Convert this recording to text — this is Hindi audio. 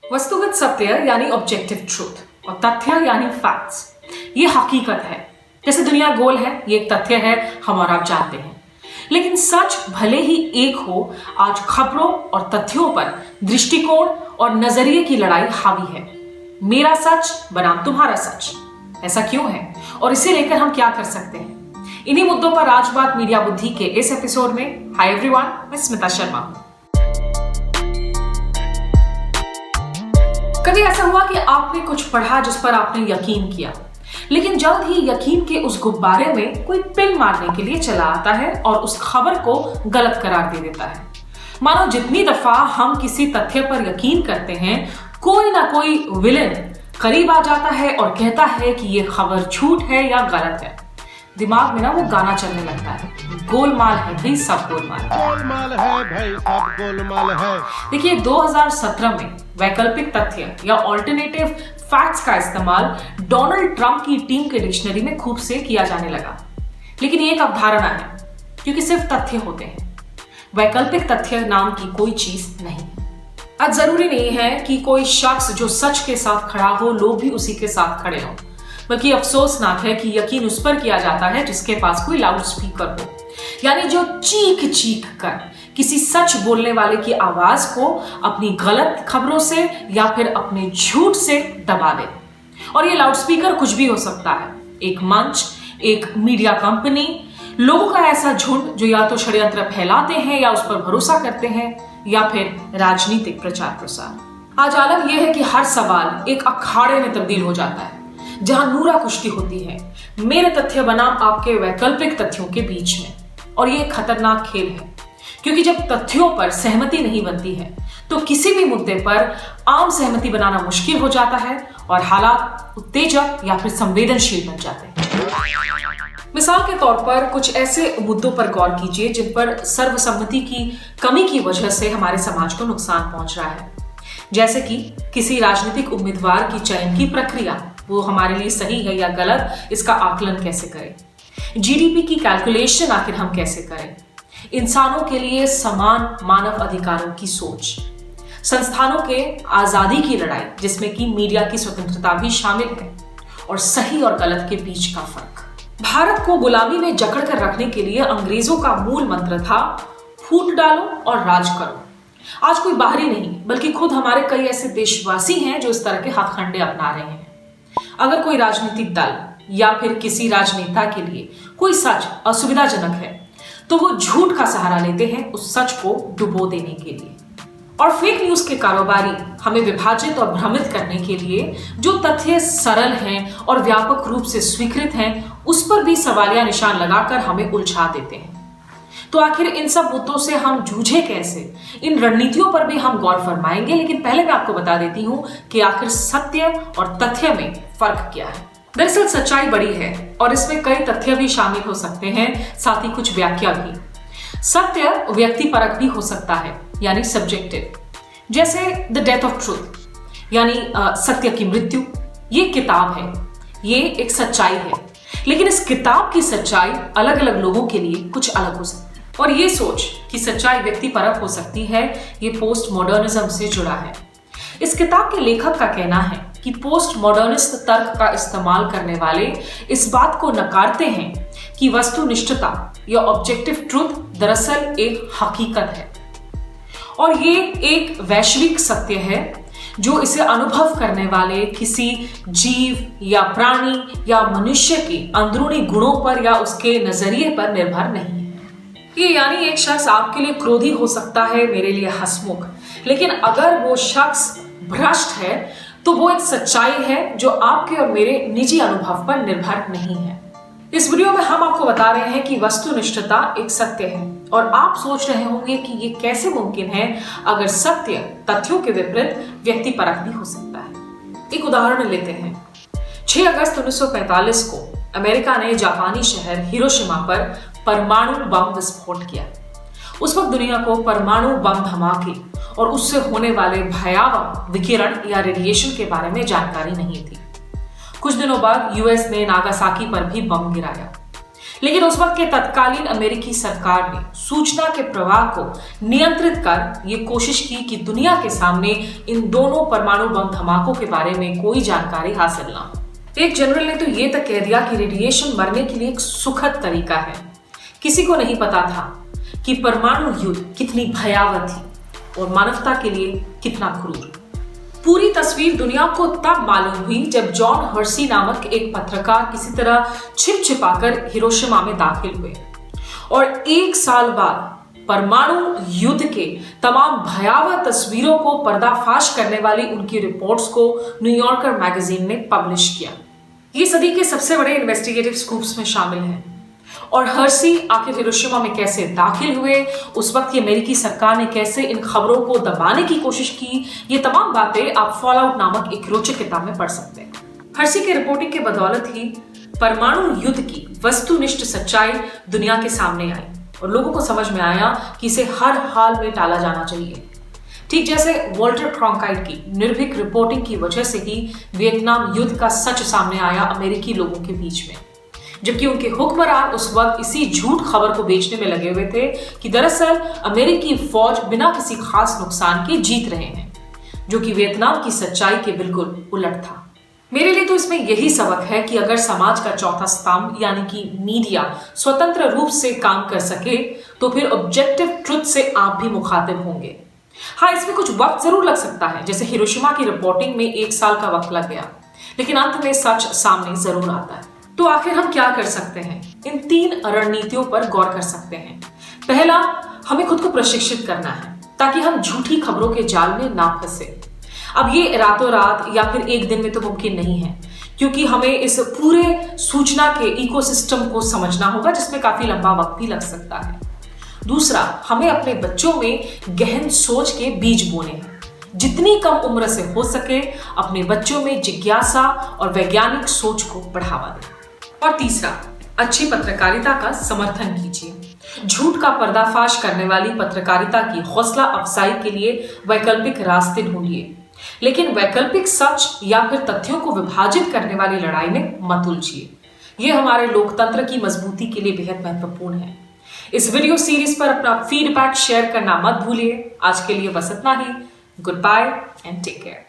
वस्तुगत सत्य यानी ऑब्जेक्टिव ट्रूथ और तथ्य यानी फैक्ट्स, ये हकीकत है। जैसे दुनिया गोल है, ये एक तथ्य है, हम और आप जानते हैं। लेकिन सच भले ही एक हो, आज खबरों और तथ्यों पर दृष्टिकोण और नजरिए की लड़ाई हावी है। मेरा सच बनाम तुम्हारा सच, ऐसा क्यों है और इसे लेकर हम क्या कर सकते हैं? इन्हीं मुद्दों पर आज बात मीडिया बुद्धि के इस एपिसोड में। हाय एवरीवन, मैं स्मिता शर्मा। कभी ऐसा हुआ कि आपने कुछ पढ़ा जिस पर आपने यकीन किया, लेकिन जल्द ही यकीन के उस गुब्बारे में कोई पिन मारने के लिए चला आता है और उस खबर को गलत करार दे देता है। मानो जितनी दफा हम किसी तथ्य पर यकीन करते हैं, कोई ना कोई विलेन करीब आ जाता है और कहता है कि यह खबर झूठ है या गलत है। दिमाग में ना वो गाना चलने लगता है, गोलमाल है भाई सब गोलमाल है, गोलमाल है भाई सब गोलमाल है। देखिए 2017 में वैकल्पिक तथ्य या ऑल्टरनेटिव फैक्ट्स का इस्तेमाल डोनाल्ड ट्रंप की टीम के डिक्शनरी में खूब से किया जाने लगा। लेकिन ये एक अवधारणा है, क्योंकि सिर्फ तथ्य होते हैं, वैकल्पिक तथ्य नाम की कोई चीज नहीं। आज जरूरी नहीं है कि कोई शख्स जो सच के साथ खड़ा हो, लोग भी उसी के साथ खड़े हों। बल्कि अफसोसनाक है कि यकीन उस पर किया जाता है जिसके पास कोई लाउड स्पीकर हो, यानी जो चीख चीख कर किसी सच बोलने वाले की आवाज को अपनी गलत खबरों से या फिर अपने झूठ से दबा दे। और ये लाउड स्पीकर कुछ भी हो सकता है, एक मंच, एक मीडिया कंपनी, लोगों का ऐसा झुंड जो या तो षड्यंत्र फैलाते हैं या उस पर भरोसा करते हैं, या फिर राजनीतिक प्रचार प्रसार। आज आलम यह है कि हर सवाल एक अखाड़े में तब्दील हो जाता है, जहां नूरा कुश्ती होती है मेरे तथ्य बनाम आपके वैकल्पिक तथ्यों के बीच में। और ये खतरनाक खेल है, क्योंकि जब तथ्यों पर सहमति नहीं बनती है तो किसी भी मुद्दे पर आम सहमति बनाना मुश्किल हो जाता है और हालात उत्तेजक या फिर संवेदनशील बन जाते हैं। मिसाल के तौर पर कुछ ऐसे मुद्दों पर गौर कीजिए जिन पर सर्वसम्मति की कमी की वजह से हमारे समाज को नुकसान पहुंच रहा है। जैसे कि किसी राजनीतिक उम्मीदवार की चयन की प्रक्रिया, वो हमारे लिए सही है या गलत, इसका आकलन कैसे करें? जीडीपी की कैलकुलेशन आखिर हम कैसे करें? इंसानों के लिए समान मानव अधिकारों की सोच, संस्थानों के आजादी की लड़ाई जिसमें कि मीडिया की स्वतंत्रता भी शामिल है, और सही और गलत के बीच का फर्क। भारत को गुलामी में जकड़ कर रखने के लिए अंग्रेजों का मूल मंत्र था, फूट डालो और राज करो। आज कोई बाहरी नहीं, बल्कि खुद हमारे कई ऐसे देशवासी हैं जो इस तरह के हथकंडे अपना रहे हैं। अगर कोई राजनीतिक दल या फिर किसी राजनेता के लिए कोई सच असुविधाजनक है, तो वो झूठ का सहारा लेते हैं उस सच को डुबो देने के लिए। और फेक न्यूज के कारोबारी हमें विभाजित और भ्रमित करने के लिए जो तथ्य सरल हैं और व्यापक रूप से स्वीकृत हैं, उस पर भी सवालिया निशान लगाकर हमें उलझा देते हैं। तो आखिर इन सब मुद्दों से हम जूझे कैसे, इन रणनीतियों पर भी हम गौर फरमाएंगे। लेकिन पहले मैं आपको बता देती हूं कि आखिर सत्य और तथ्य में फर्क क्या है। दरअसल सच्चाई बड़ी है और इसमें कई तथ्य भी शामिल हो सकते हैं, साथ ही कुछ व्याख्या भी। सत्य व्यक्ति परक भी हो सकता है, यानी सब्जेक्टिव। जैसे द डेथ ऑफ ट्रूथ यानी सत्य की मृत्यु, ये किताब है, ये एक सच्चाई है। लेकिन इस किताब की सच्चाई अलग अलग लोगों के लिए कुछ अलग हो सकती है। और ये सोच कि सच्चाई व्यक्ति परक हो सकती है, ये पोस्ट मॉडर्निज्म से जुड़ा है। इस किताब के लेखक का कहना है कि पोस्ट मॉडर्निस्ट तर्क का इस्तेमाल करने वाले इस बात को नकारते हैं कि वस्तुनिष्ठता या ऑब्जेक्टिव ट्रूथ दरअसल एक हकीकत है, और ये एक वैश्विक सत्य है जो इसे अनुभव करने वाले किसी जीव या प्राणी या मनुष्य के अंदरूनी गुणों पर या उसके नजरिए पर निर्भर नहीं है। ये यानी एक शख्स आपके लिए क्रोधी हो सकता है, मेरे लिए हंसमुख, लेकिन अगर वो शख्स भ्रष्ट है तो वो एक सच्चाई है जो आपके और मेरे निजी अनुभव पर निर्भर नहीं है। इस वीडियो में हम आपको बता रहे हैं कि वस्तुनिष्ठता एक सत्य है, और आप सोच रहे होंगे कि ये कैसे मुमकिन है अगर सत्य तथ्यों के विपरीत व्यक्ति परक भी हो सकता है। एक उदाहरण लेते हैं। 6 अगस्त 1945 को अमेरिका ने जापानी शहर हिरोशिमा पर परमाणु बम विस्फोट किया। उस वक्त दुनिया को परमाणु बम धमाके और उससे होने वाले भयावह विकिरण या रेडिएशन के बारे में जानकारी नहीं थी। कुछ दिनों बाद यूएस ने नागासाकी पर भी बम गिराया। लेकिन उस वक्त के तत्कालीन अमेरिकी सरकार ने सूचना के प्रवाह को नियंत्रित कर ये कोशिश की कि दुनिया के सामने इन दोनों परमाणु बम धमाकों के बारे में कोई जानकारी हासिल ना हो। एक जनरल ने तो ये तक कह दिया कि रेडिएशन मरने के लिए एक सुखद तरीका है। किसी को नहीं पता था कि परमाणु युद्ध कितनी भयावह थी और मानवता के लिए कितना क्रूर। पूरी तस्वीर दुनिया को तब मालूम हुई जब जॉन हर्सी नामक एक पत्रकार किसी तरह छिपाकर हिरोशिमा में दाखिल हुए और 1 साल बाद परमाणु युद्ध के तमाम भयावह तस्वीरों को पर्दाफाश करने वाली उनकी रिपोर्ट्स को न्यूयॉर्कर मैगजीन ने पब्लिश किया। ये सदी के सबसे बड़े इन्वेस्टिगेटिव स्कूप्स में शामिल हैं। और हर्सी आखिर हिरोशिमा में कैसे दाखिल हुए, उस वक्त की अमेरिकी सरकार ने कैसे इन खबरों को दबाने की कोशिश की, ये तमाम बातें आप फॉलआउट नामक एक रोचक किताब में पढ़ सकते हैं। हर्सी के रिपोर्टिंग के बदौलत ही परमाणु युद्ध की वस्तुनिष्ठ सच्चाई दुनिया के सामने आई और लोगों को समझ में आया कि इसे हर हाल में टाला जाना चाहिए। ठीक जैसे वॉल्टर क्रॉन्काइट की निर्भीक रिपोर्टिंग की वजह से ही वियतनाम युद्ध का सच सामने आया अमेरिकी लोगों के बीच में, जबकि उनके हुक्मरान उस वक्त इसी झूठ खबर को बेचने में लगे हुए थे कि दरअसल अमेरिकी फौज बिना किसी खास नुकसान के जीत रहे हैं, जो कि वियतनाम की सच्चाई के बिल्कुल उलट था। मेरे लिए तो इसमें यही सबक है कि अगर समाज का चौथा स्तंभ यानी कि मीडिया स्वतंत्र रूप से काम कर सके तो फिर ऑब्जेक्टिव ट्रुथ से आप भी मुखातिब होंगे। हाँ, इसमें कुछ वक्त जरूर लग सकता है, जैसे हिरोशिमा की रिपोर्टिंग में 1 साल का वक्त लग गया, लेकिन अंत में सच सामने जरूर आता है। तो आखिर हम क्या कर सकते हैं? इन 3 रणनीतियों पर गौर कर सकते हैं। पहला, हमें खुद को प्रशिक्षित करना है ताकि हम झूठी खबरों के जाल में ना फंसे। अब ये रातों रात या फिर एक दिन में तो मुमकिन नहीं है, क्योंकि हमें इस पूरे सूचना के इकोसिस्टम को समझना होगा, जिसमें काफी लंबा वक्त भी लग सकता है। दूसरा, हमें अपने बच्चों में गहन सोच के बीज बोने हैं। जितनी कम उम्र से हो सके अपने बच्चों में जिज्ञासा और वैज्ञानिक सोच को बढ़ावा दें। और तीसरा, अच्छी पत्रकारिता का समर्थन कीजिए। झूठ का पर्दाफाश करने वाली पत्रकारिता की हौसला अफजाई के लिए वैकल्पिक रास्ते ढूंढिए, लेकिन वैकल्पिक सच या फिर तथ्यों को विभाजित करने वाली लड़ाई में मत उलझिए। यह हमारे लोकतंत्र की मजबूती के लिए बेहद महत्वपूर्ण है। इस वीडियो सीरीज पर अपना फीडबैक शेयर करना मत भूलिए। आज के लिए बस इतना ही। Good bye and take care.